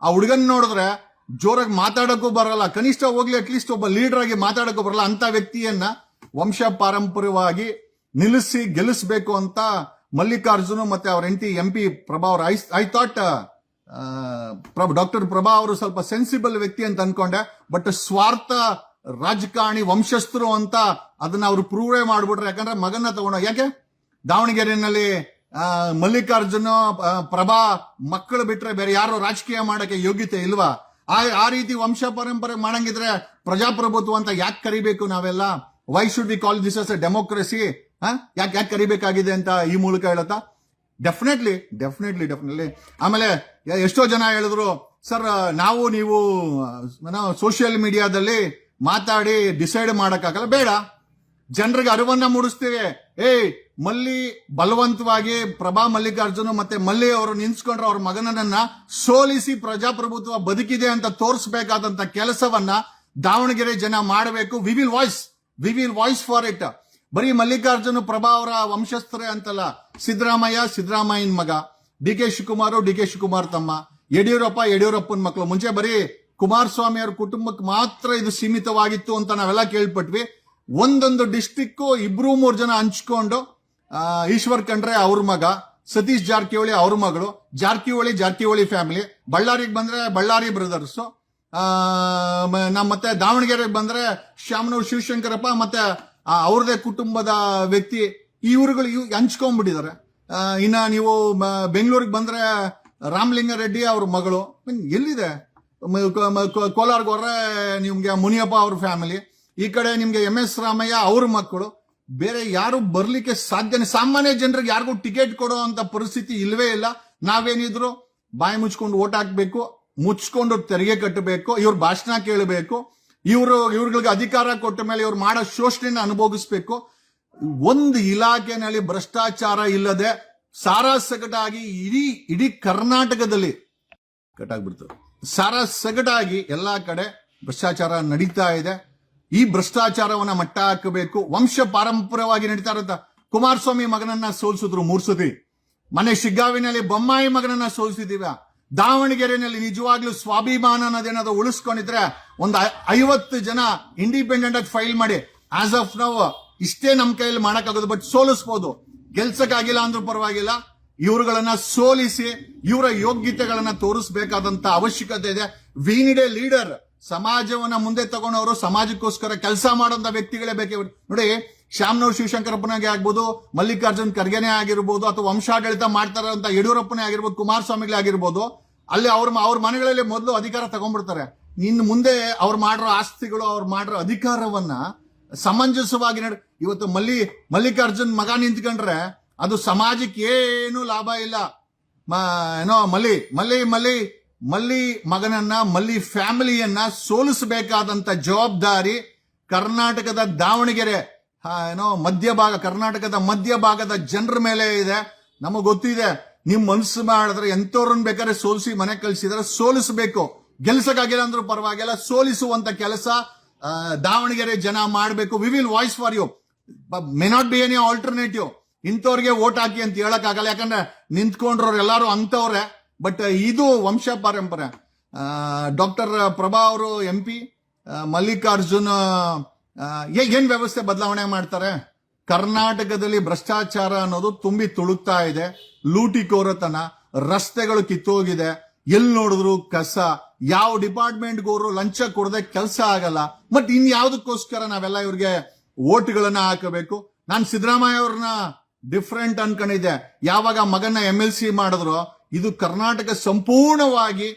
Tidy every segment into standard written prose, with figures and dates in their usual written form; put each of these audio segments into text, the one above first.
ಆ ಹುಡುಗನ್ ನೋಡಿದ್ರೆ ಜೋರಾಗಿ ಮಾತಾಡಕ್ಕೂ ಬರಲ್ಲ, ಕನಿಷ್ಠ ಹೋಗ್ಲಿ ಅಟ್ಲೀಸ್ಟ್ ಒಬ್ಬ ಲೀಡರ್ ಆಗಿ ಮಾತಾಡಕ್ಕೂ ಬರಲ್ಲ. ಅಂತ ವ್ಯಕ್ತಿಯನ್ನ ವಂಶ ಪಾರಂಪರ್ಯವಾಗಿ ನಿಲ್ಲಿಸಿ ಗೆಲ್ಲಿಸಬೇಕು ಅಂತ ಮಲ್ಲಿಕಾರ್ಜುನ ಮತ್ತೆ ಅವ್ರ ಹೆಂಡತಿ MP ಪ್ರಭಾ ಅವರು ಐ ಥಾಟ್ ಡಾಕ್ಟರ್ ಪ್ರಭಾ ಅವರು ಸ್ವಲ್ಪ ಸೆನ್ಸಿಬಲ್ ವ್ಯಕ್ತಿ ಅಂತ ಅನ್ಕೊಂಡೆ. ಬಟ್ ಸ್ವಾರ್ಥ ರಾಜಕಾರಣಿ ವಂಶಸ್ಥರು ಅಂತ ಅದನ್ನ ಅವರು ಪ್ರೂವೇ ಮಾಡ್ಬಿಟ್ರೆ. ಯಾಕಂದ್ರೆ ಮಗನ್ನ ತಗೊಂಡ ಯಾಕೆ ದಾವಣಗೆರೆಯಲ್ಲಿ ಮಲ್ಲಿಕಾರ್ಜುನ ಪ್ರಭಾ ಮಕ್ಕಳು ಬಿಟ್ರೆ ಬೇರೆ ಯಾರು ರಾಜಕೀಯ ಮಾಡಕ್ಕೆ ಯೋಗ್ಯತೆ ಇಲ್ವಾ? ಆ ರೀತಿ ವಂಶ ಪರಂಪರೆ ಮಾಡಂಗಿದ್ರೆ ಪ್ರಜಾಪ್ರಭುತ್ವ ಅಂತ ಯಾಕೆ ಕರಿಬೇಕು ನಾವೆಲ್ಲ? Why should we call this us a democracy? ಯಾಕೆ ಕರಿಬೇಕಾಗಿದೆ ಅಂತ ಈ ಮೂಲಕ ಹೇಳತ್ತಾ? ಡೆಫಿನೆಟ್ಲಿ. ಆಮೇಲೆ ಎಷ್ಟೋ ಜನ ಹೇಳಿದ್ರು, ಸರ್ ನಾವು ನೀವು ಸೋಷಿಯಲ್ ಮೀಡಿಯಾದಲ್ಲಿ ಮಾತಾಡಿ ಡಿಸೈಡ್ ಮಾಡಕ್ಕಾಗಲ್ಲ, ಬೇಡ ಜನರಿಗೆ ಅರಿವನ್ನ ಮೂಡಿಸ್ತೇವೆ. ಮಲ್ಲಿ ಬಲವಂತವಾಗಿ ಪ್ರಭಾ ಮಲ್ಲಿಕಾರ್ಜುನ ಮತ್ತೆ ಮಲ್ಲಿ ಅವರು ನಿಂತ್ಕೊಂಡ್ರೆ ಅವ್ರ ಮಗನನ್ನ ಸೋಲಿಸಿ ಪ್ರಜಾಪ್ರಭುತ್ವ ಬದುಕಿದೆ ಅಂತ ತೋರಿಸಬೇಕಾದಂತ ಕೆಲಸವನ್ನ ದಾವಣಗೆರೆ ಜನ ಮಾಡಬೇಕು. We will voice for it. ಬರೀ ಮಲ್ಲಿಕಾರ್ಜುನ ಪ್ರಭಾ ಅವರ ವಂಶಸ್ಥರೇ ಅಂತಲ್ಲ, ಸಿದ್ದರಾಮಯ್ಯನ ಮಗ, ಡಿ ಕೆ ಶಿವಕುಮಾರ್ ತಮ್ಮ, ಯಡಿಯೂರಪ್ಪನ ಮಕ್ಕಳು. ಮುಂಚೆ ಬರೀ ಕುಮಾರಸ್ವಾಮಿ ಅವ್ರ ಕುಟುಂಬಕ್ಕೆ ಮಾತ್ರ ಇದು ಸೀಮಿತವಾಗಿತ್ತು ಅಂತ ನಾವೆಲ್ಲ ಕೇಳ್ಪಟ್ವಿ. ಒಂದೊಂದು ಡಿಸ್ಟಿಕ್ 2-3 ಜನ ಹಂಚ್ಕೊಂಡು, ಈಶ್ವರ್ ಖಂಡ್ರೆ ಅವ್ರ ಮಗ, ಸತೀಶ್ ಜಾರಕಿಹೊಳಿ ಅವ್ರ ಮಗಳು, ಜಾರಕಿಹೊಳಿ ಫ್ಯಾಮಿಲಿ. ಬಳ್ಳಾರಿಗೆ ಬಂದ್ರೆ ಬಳ್ಳಾರಿ ಬ್ರದರ್ಸ್, ಮತ್ತೆ ದಾವಣಗೆರೆಗೆ ಬಂದ್ರೆ ಶಾಮನೂರು ಶಿವಶಂಕರಪ್ಪ ಮತ್ತೆ ಅವ್ರದೇ ಕುಟುಂಬದ ವ್ಯಕ್ತಿ. ಇವ್ರುಗಳು ಹಂಚ್ಕೊಂಡ್ಬಿಟ್ಟಿದ್ದಾರೆ. ಇನ್ನ ನೀವು ಬೆಂಗಳೂರಿಗೆ ಬಂದ್ರೆ ರಾಮಲಿಂಗಾರೆಡ್ಡಿ ಅವ್ರ ಮಗಳು. ಎಲ್ಲಿದೆ? ಕೋಲಾರ್ಗೆ ಹೋದ್ರೆ ನಿಮ್ಗೆ ಮುನಿಯಪ್ಪ ಅವ್ರ ಫ್ಯಾಮಿಲಿ, ಈ ಕಡೆ ನಿಮ್ಗೆ MS ರಾಮಯ್ಯ ಅವ್ರ ಮಕ್ಕಳು. ಬೇರೆ ಯಾರು ಬರ್ಲಿಕ್ಕೆ ಸಾಧ್ಯನೇ? ಸಾಮಾನ್ಯ ಜನರಿಗೆ ಯಾರಿಗೂ ಟಿಕೆಟ್ ಕೊಡೋ ಅಂತ ಪರಿಸ್ಥಿತಿ ಇಲ್ವೇ ಇಲ್ಲ. ನಾವೇನಿದ್ರು ಬಾಯಿ ಮುಚ್ಕೊಂಡು ಓಟ್ ಹಾಕ್ಬೇಕು, ಮುಚ್ಕೊಂಡು ತೆರಿಗೆ ಕಟ್ಟಬೇಕು, ಇವ್ರ ಭಾಷಣ ಕೇಳಬೇಕು, ಇವ್ರಿಗೆ ಅಧಿಕಾರ ಕೊಟ್ಟ ಮೇಲೆ ಇವ್ರು ಮಾಡೋ ಶೋಷಣೆನ ಅನುಭವಿಸ್ಬೇಕು. ಒಂದು ಇಲಾಖೆನಲ್ಲಿ ಭ್ರಷ್ಟಾಚಾರ ಇಲ್ಲದೆ ಸಾರಾಸಗಟಾಗಿ ಇಡೀ ಕರ್ನಾಟಕದಲ್ಲಿ ಕಟ್ಟಾಗ್ಬಿಡ್ತದೆ. ಸಾರಾಸಗಟಾಗಿ ಎಲ್ಲಾ ಕಡೆ ಭ್ರಷ್ಟಾಚಾರ ನಡೀತಾ ಇದೆ. ಈ ಭ್ರಷ್ಟಾಚಾರವನ್ನ ಮಟ್ಟ ಹಾಕಬೇಕು. ವಂಶ ಪಾರಂಪರ್ಯವಾಗಿ ನಡೀತಾ ಇರತ್ತ ಕುಮಾರಸ್ವಾಮಿ ಮಗನನ್ನ ಸೋಲಿಸಿದ್ರು 3 ಸತಿ. ಮನೆ ಶಿಗ್ಗಾವಿನಲ್ಲಿ ಬೊಮ್ಮಾಯಿ ಮಗನನ್ನ ಸೋಲಿಸಿದೀವ. ದಾವಣಗೆರೆಯಲ್ಲಿ ನಿಜವಾಗ್ಲೂ ಸ್ವಾಭಿಮಾನ ಅನ್ನೋದೇನಾದ್ರು ಉಳಿಸ್ಕೊಂಡಿದ್ರೆ ಒಂದು 50 ಜನ ಇಂಡಿಪೆಂಡೆಂಟ್ ಆಗಿ ಫೈಲ್ ಮಾಡಿ. ಆಸ್ ಆಫ್ ನೌ ಇಷ್ಟೇ ನಮ್ ಕೈಯಲ್ಲಿ ಮಾಡಕ್ಕಾಗೋದು. ಬಟ್ ಸೋಲಿಸಬಹುದು, ಗೆಲ್ಸಕ್ಕಾಗಿಲ್ಲ ಅಂದ್ರೂ ಪರವಾಗಿಲ್ಲ. ಇವರುಗಳನ್ನ ಸೋಲಿಸಿ ಇವರ ಯೋಗ್ಯತೆಗಳನ್ನ ತೋರಿಸಬೇಕಾದಂತ ಅವಶ್ಯಕತೆ ಇದೆ. We need a leader. ಸಮಾಜವನ್ನ ಮುಂದೆ ತಗೊಂಡವರು, ಸಮಾಜಕ್ಕೋಸ್ಕರ ಕೆಲಸ ಮಾಡೋಂತ ವ್ಯಕ್ತಿಗಳೇ ಬೇಕೇ. ನೋಡಿ, ಶಾಮನೂರು ಶಿವಶಂಕರಪ್ಪನಾಗೆ ಆಗ್ಬೋದು, ಮಲ್ಲಿಕಾರ್ಜುನ್ ಖರ್ಗೆನೇ ಆಗಿರ್ಬೋದು, ಅಥವಾ ವಂಶಾಡಳಿತ ಮಾಡ್ತಾರಂತ ಯಡಿಯೂರಪ್ಪನೇ ಆಗಿರ್ಬೋದು, ಕುಮಾರಸ್ವಾಮಿಗಳೇ ಆಗಿರ್ಬೋದು, ಅಲ್ಲಿ ಅವ್ರ ಮನೆಗಳಲ್ಲಿ ಮೊದಲು ಅಧಿಕಾರ ತಗೊಂಡ್ಬಿಡ್ತಾರೆ. ಇನ್ನು ಮುಂದೆ ಅವ್ರು ಮಾಡಿರೋ ಆಸ್ತಿಗಳು, ಅವ್ರು ಮಾಡಿರೋ ಅಧಿಕಾರವನ್ನ ಸಮಂಜಸವಾಗಿ ಇವತ್ತು ಮಲ್ಲಿಕಾರ್ಜುನ್ ಮಗ ನಿಂತ್ಕೊಂಡ್ರೆ ಅದು ಸಮಾಜಕ್ಕೆ ಏನು ಲಾಭ ಇಲ್ಲ. ಏನೋ ಮಲ್ಲಿ ಮಗನನ್ನ, ಮಲ್ಲಿ ಫ್ಯಾಮಿಲಿಯನ್ನ ಸೋಲಿಸಬೇಕಾದಂತ ಜವಾಬ್ದಾರಿ ಕರ್ನಾಟಕದ ದಾವಣಗೆರೆ ಕರ್ನಾಟಕದ ಮಧ್ಯಭಾಗದ ಜನರ ಮೇಲೆ ಇದೆ. ನಮಗ್ ಗೊತ್ತಿದೆ, ನಿಮ್ ಮನಸ್ಸು ಮಾಡಿದ್ರೆ ಎಂತವ್ರನ್ನ ಬೇಕಾದ್ರೆ ಸೋಲಿಸಿ ಮನೆ ಕಳಿಸಿದ್ರೆ ಸೋಲಿಸಬೇಕು. ಗೆಲ್ಸಕ್ಕಾಗಿಲ್ಲ ಅಂದ್ರೂ ಪರವಾಗಿಲ್ಲ, ಸೋಲಿಸುವಂತ ಕೆಲಸ ದಾವಣಗೆರೆ ಜನ ಮಾಡಬೇಕು. We will voice for you. May not be any alternative. ಇಂಥವ್ರಿಗೆ ವೋಟ್ ಹಾಕಿ ಅಂತ ಹೇಳಕ್ಕಾಗಲ್ಲ, ಯಾಕಂದ್ರೆ ನಿಂತ್ಕೊಂಡ್ರವ್ರು ಎಲ್ಲಾರು ಅಂತವ್ರೆ. ಬಟ್ ಇದು ವಂಶ ಪಾರಂಪರೆ. ಡಾಕ್ಟರ್ ಪ್ರಭಾ ಅವರು MP, ಮಲ್ಲಿಕಾರ್ಜುನ್ ಏನ್ ವ್ಯವಸ್ಥೆ ಬದಲಾವಣೆ ಮಾಡ್ತಾರೆ? ಕರ್ನಾಟಕದಲ್ಲಿ ಭ್ರಷ್ಟಾಚಾರ ಅನ್ನೋದು ತುಂಬಿ ತುಳುಕ್ತಾ ಇದೆ. ಲೂಟಿಕೋರತನ, ರಸ್ತೆಗಳು ಕಿತ್ತೋಗಿದೆ, ಎಲ್ಲಿ ನೋಡಿದ್ರು ಕಸ. ಯಾವ ಡಿಪಾರ್ಟ್ಮೆಂಟ್ಗೂ ಅವರು ಲಂಚ ಕೊಡದೆ ಕೆಲಸ ಆಗಲ್ಲ. ಬಟ್ ಇನ್ಯಾವುದಕ್ಕೋಸ್ಕರ ನಾವೆಲ್ಲ ಇವ್ರಿಗೆ ವೋಟ್ಗಳನ್ನ ಹಾಕಬೇಕು? ನಾನು ಸಿದ್ದರಾಮಯ್ಯ ಅವ್ರನ್ನ ಡಿಫ್ರೆಂಟ್ ಅನ್ಕೊಂಡಿದ್ದೆ. ಯಾವಾಗ ಮಗನ MLC ಮಾಡಿದ್ರು, ಇದು ಕರ್ನಾಟಕ ಸಂಪೂರ್ಣವಾಗಿ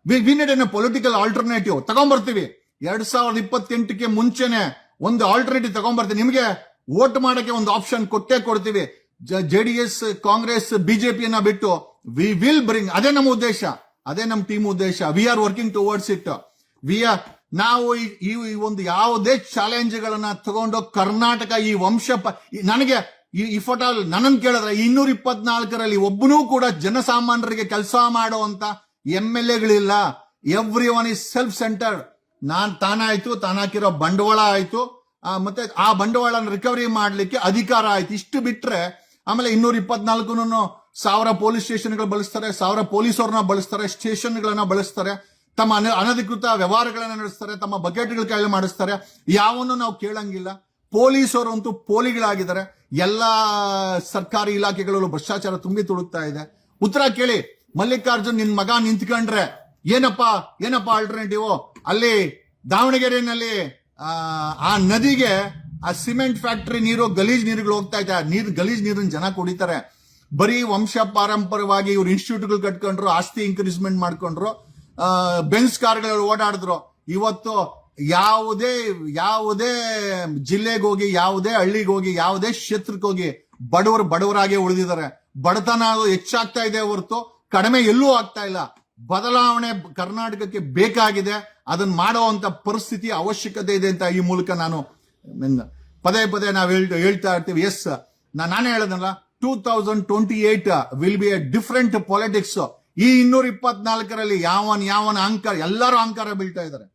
we need an political alternative. ತಗೊಂಡ್ಬರ್ತೀವಿ 2028ಕ್ಕೆ ಮುಂಚೆನೆ ಒಂದು ಆಲ್ಟರ್ನೇಟಿವ್ ತಗೊಂಡ್ಬರ್ತೀವಿ. ನಿಮಗೆ ವೋಟ್ ಮಾಡಕ್ಕೆ ಒಂದು ಆಪ್ಷನ್ ಕೊಡ್ತೀವಿ. JDS, ಕಾಂಗ್ರೆಸ್, ಬಿಜೆಪಿಯನ್ನ ಬಿಟ್ಟು ವಿ ವಿಲ್ ಬ್ರಿಂಗ್. ಅದೇ ನಮ್ಮ ಉದ್ದೇಶ, ಅದೇ ನಮ್ಮ ಟೀಮ್ ಉದ್ದೇಶ. We are working towards it. ನಾವು ಈ ಒಂದು ಯಾವುದೇ ಚಾಲೆಂಜ್ಗಳನ್ನ ತಗೊಂಡು ಕರ್ನಾಟಕ ಈ ನನಗೆ ಈ ಫೋಟೋ ನನ್ನನ್ನು ಕೇಳಿದ್ರೆ 224ರಲ್ಲಿ ಒಬ್ಬನೂ ಕೂಡ ಜನಸಾಮಾನ್ಯರಿಗೆ ಕೆಲಸ ಮಾಡುವಂತ MLAಗಳಿಲ್ಲ. Every one is self centred. ತಾನಾಕಿರೋ ಬಂಡವಾಳ ಆಯ್ತು, ಮತ್ತೆ ಆ ಬಂಡವಾಳನ ರಿಕವರಿ ಮಾಡ್ಲಿಕ್ಕೆ ಅಧಿಕಾರ ಆಯ್ತು. ಇಷ್ಟು ಬಿಟ್ರೆ ಆಮೇಲೆ 224 1000 ಪೊಲೀಸ್ ಸ್ಟೇಷನ್ಗಳು ಬಳಸ್ತಾರೆ, 1000 ಪೊಲೀಸರನ್ನ ಬಳಸ್ತಾರೆ, ಸ್ಟೇಷನ್ಗಳನ್ನ ಬಳಸ್ತಾರೆ, ತಮ್ಮ ಅನಧಿಕೃತ ವ್ಯವಹಾರಗಳನ್ನ ನಡೆಸ್ತಾರೆ, ತಮ್ಮ ಬಕೆಟ್ಗಳ ಕೈಲಿ ಮಾಡಿಸ್ತಾರೆ. ಯಾವನ್ನು ನಾವು ಕೇಳಂಗಿಲ್ಲ. ಪೊಲೀಸರು ಅಂತೂ ಪೋಲಿಗಳಾಗಿದ್ದಾರೆ. ಎಲ್ಲಾ ಸರ್ಕಾರಿ ಇಲಾಖೆಗಳಲ್ಲೂ ಭ್ರಷ್ಟಾಚಾರ ತುಂಬಿ ತುಳುಕ್ತಾ ಇದೆ. ಉತ್ತರ ಕೇಳಿ, ಮಲ್ಲಿಕಾರ್ಜುನ್ ನಿನ್ ಮಗ ನಿಂತ್ಕೊಂಡ್ರೆ ಏನಪ್ಪಾ ಆಲ್ಟರ್ನೇಟಿವ್? ಅಲ್ಲಿ ದಾವಣಗೆರೆಯಲ್ಲಿ ಆ ನದಿಗೆ ಆ ಸಿಮೆಂಟ್ ಫ್ಯಾಕ್ಟರಿ ನೀರು, ಗಲೀಜ್ ನೀರುಗಳು ಹೋಗ್ತಾ ಇದೆ. ಗಲೀಜ್ ನೀರನ್ನ ಜನ ಕುಡಿತಾರೆ. ಬರೀ ವಂಶ ಪಾರಂಪರ್ಯವಾಗಿ ಇವ್ರು ಇನ್ಸ್ಟಿಟ್ಯೂಟ್ಗಳು ಕಟ್ಕೊಂಡ್ರು, ಆಸ್ತಿ ಇನ್ಕ್ರೀಸ್ಮೆಂಟ್ ಮಾಡ್ಕೊಂಡ್ರು, ಬೆನ್ಸ್ ಕಾರ್ಗಳು ಓಡಾಡಿದ್ರು. ಇವತ್ತು ಯಾವುದೇ ಜಿಲ್ಲೆಗೆ ಹೋಗಿ, ಯಾವುದೇ ಹಳ್ಳಿಗೆ ಹೋಗಿ, ಯಾವುದೇ ಕ್ಷೇತ್ರಕ್ಕೆ ಹೋಗಿ ಬಡವರಾಗೆ ಉಳಿದಿದ್ದಾರೆ. ಬಡತನ ಹೆಚ್ಚಾಗ್ತಾ ಇದೆ ಹೊರತು ಕಡಿಮೆ ಎಲ್ಲೂ ಆಗ್ತಾ ಇಲ್ಲ. ಬದಲಾವಣೆ ಕರ್ನಾಟಕಕ್ಕೆ ಬೇಕಾಗಿದೆ. ಅದನ್ನ ಮಾಡುವಂತ ಪರಿಸ್ಥಿತಿ ಅವಶ್ಯಕತೆ ಇದೆ ಅಂತ ಈ ಮೂಲಕ ನಾನು ಪದೇ ನಾವು ಹೇಳ್ತಾ ಇರ್ತೀವಿ. ಎಸ್, ನಾನೇ ಹೇಳದಲ್ಲ, 2028 will be A different politics. ಈ 224ರಲ್ಲಿ ಯಾವನ ಅಹಂಕಾರ, ಎಲ್ಲರೂ ಅಹಂಕಾರ ಬೀಳ್ತಾ ಇದ್ದಾರೆ.